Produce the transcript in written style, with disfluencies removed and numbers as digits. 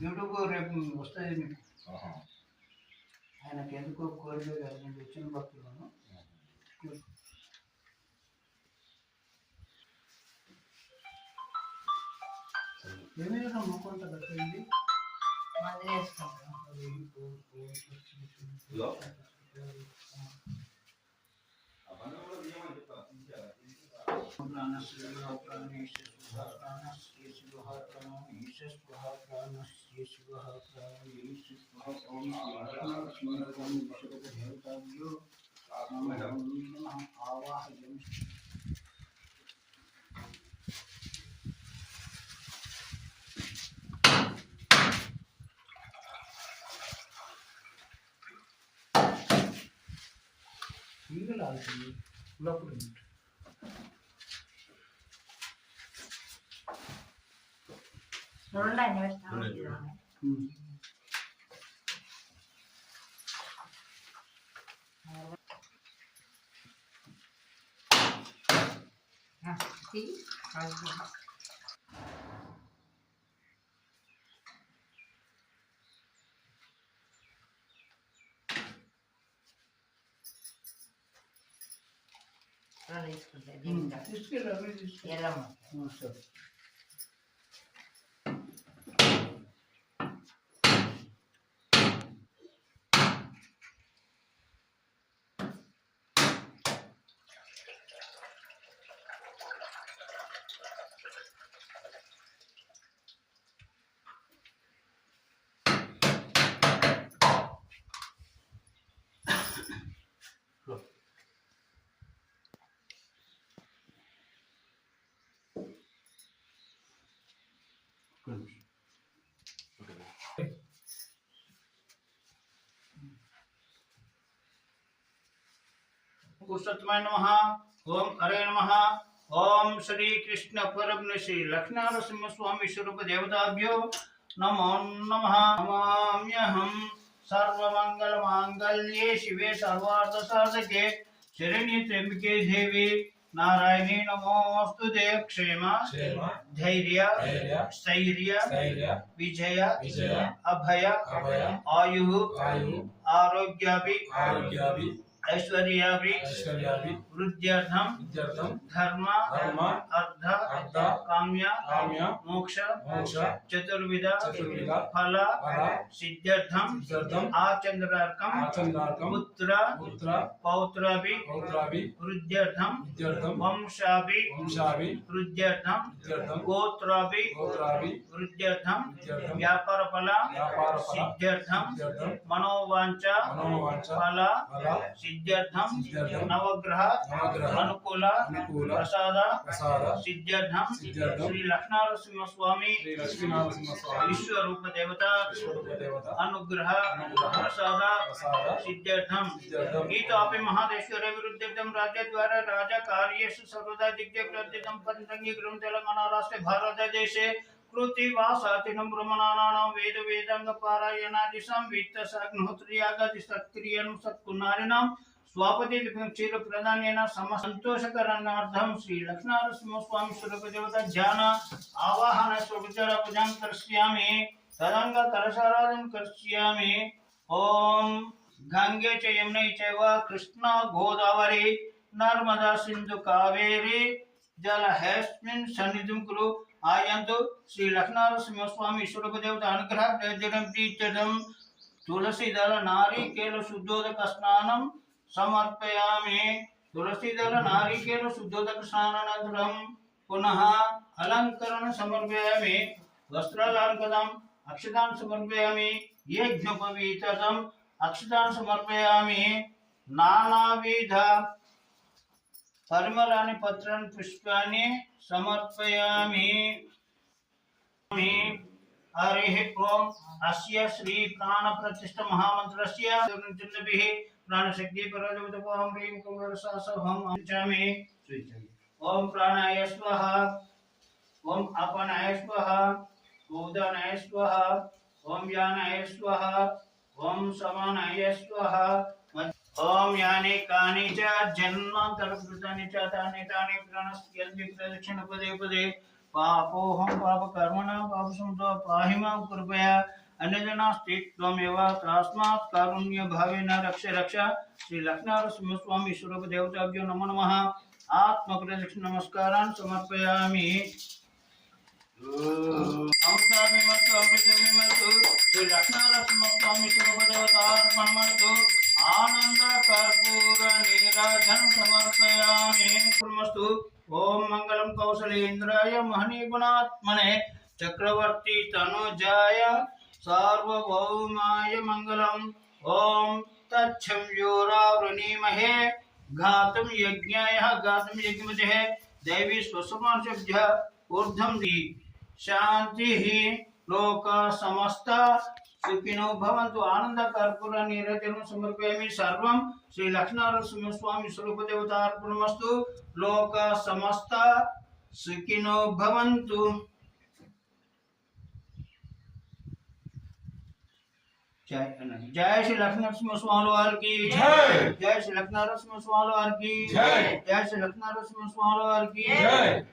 YouTube రేపు వస్తుంది మీకు. ఆయనకి ఎందుకో కోరిక కలిగింది, వచ్చిన భక్తులను ఏమైనా మొక్కంత కట్టండి. మళ్ళీ వేసుకుంటాం. ఈగలు ఆడుతుంది లోపల తీసుకెళ్ళాము. సరే पुरुषोत्तमाय नमः। ओम हरे नमः। ओम श्री कृष्ण परब्रह्म श्री लक्ष्मीनरसिंह स्वामी स्वरूप देवताभ्यो नमो नमः। नमाम्यहं सर्वमंगल मांगल्ये शिवे सर्वार्थ साधके शरण्ये त्र्यंबके देवी नारायणी नमोस्तुते। क्षेम धैर्य स्थैर्य विजय अभय आयु आरोग्याभि ऐश्वर्याभि वृद्ध्यर्थं धर्म अर्थ काम्य मोक्ष चतुर्विध फल सिद्ध्यर्थं आचन्द्रार्कं पुत्र पौत्राभि वृद्ध्यर्थं वंशाभि वृद्ध्यर्थं गोत्राभि वृद्ध्यर्थं व्यापार फल सिद्ध्यर्थं मनोवांఛा फल सिद्ध्यर्थं नवग्रह अनुकूल प्रसाद सिद्ध्यर्थं श्री लक्ष्मीनरसिंह स्वामी विश्वरूप देवता अनुग्रह प्रसाद सिद्ध्यर्थं गीतापि महादेश्वरे विरुद्धं राज्य द्वारा राजा कार्येषु सर्वदा दिग्विजयं पंचंगीकृतं तेलंगाना राष्ट्रे भारत देशे कृतिवासातिनं ब्रह्मणानां वेद वेदांग पारायणादि संवित्त अग्निहोत्र्यागादि सत्क्रियं सत्कुमारिणां स्वापति क्षीर प्रदानेन समसंतोषकरणार्थं श्री लक्ष्मीनरसिंह स्वामी स्वरूप देवता ध्यान आवाहन स्वरूपचर पूजां करिष्यामि। तदंग कलशाराधनं करिष्यामि। ओम गंगे च यमुने चैव कृष्णा गोदावरी नर्मदा सिंधु कावेरी जलहेस्मिन् सन्निधिं कुरु। आयन्तु श्री लक्ष्मीनरसिंह स्वामी स्वरूप देवता अनुग्रह प्रयोजनं प्रीत्यर्थं तुलसी दल नारिकेल शुद्धोदक स्नानं समर्पयामि। तुलसी दल नारिकेल शुद्धोदक स्नानानन्तरं पुनः अलंकरण समर्पयामि। वस्त्रालंकृतम् अक्षतान् समर्पयामि। यज्ञोपवीतम् अक्षतान् समर्पयामि। नानाविध परिमलानि पत्राणि पुष्पाणि समर्पयामि। हरिः ओम अस्य श्री प्राण प्रतिष्ठा महामंत्रस्य चन्द्रभिः प्राणशक्ति परदेवतोहं ह्रीं कुमारसासहं अंचामि। ओम प्राणाय स्वाहा ओम अपानाय स्वाहा उदानाय स्वाहा ओम व्यानाय स्वाहा ओम समानाय स्वाहा। ओम यानि कानि च जन्मान्तरकृतानि च तानि तानि प्राणस्यन्ति प्रदक्षिण पदे पदे पापोऽहं पापकर्मणां पापसमुद्भवः पाहि मां कृपया अन्यजनास्ति त्वमेव तस्मात् कारुण्यभावेन रक्ष रक्ष श्री लक्ष्मीनरसिंहस्वामी स्वरूप देवताभ्यो नमो नमः आत्मप्रदक्षिण नमस्कारान् समर्पयामि अमृताभिमस्तु अमृतभिमस्तु श्री लक्ष्मीनरसिंहस्वामी स्वरूप देवतार्पणमस्तु आनंद कर्पूर नीराजन समर्पयामि कुर्मस्तु ओम मंगलम कौशलेन्द्राय महनी गुणात्मने चक्रवर्ती तनुजाय सार्वभौमाय मंगलम ओम तच्छं योरावृणीमहे घातुं यज्ञमतिः दैवी स्वसमाशभ्य ऊर्ध्वं दी शांतिः लोका समस्ता सुखिनो भवन्तु आनंद कर्पूर नीराजनं समर्पयामि सर्वं श्री लक्ष्मीनरसिंहस्वामी स्वरूप देवतार्पणमस्तु लोका समस्ता सुखिनो भवन्तु जय श्री लक्ष्मीनरसिंहस्वामी वार की जय जय श्री लक्ष्मीनरसिंहस्वामी वार की जय जय श्री लक्ष्मीनरसिंहस्वामी वार की जय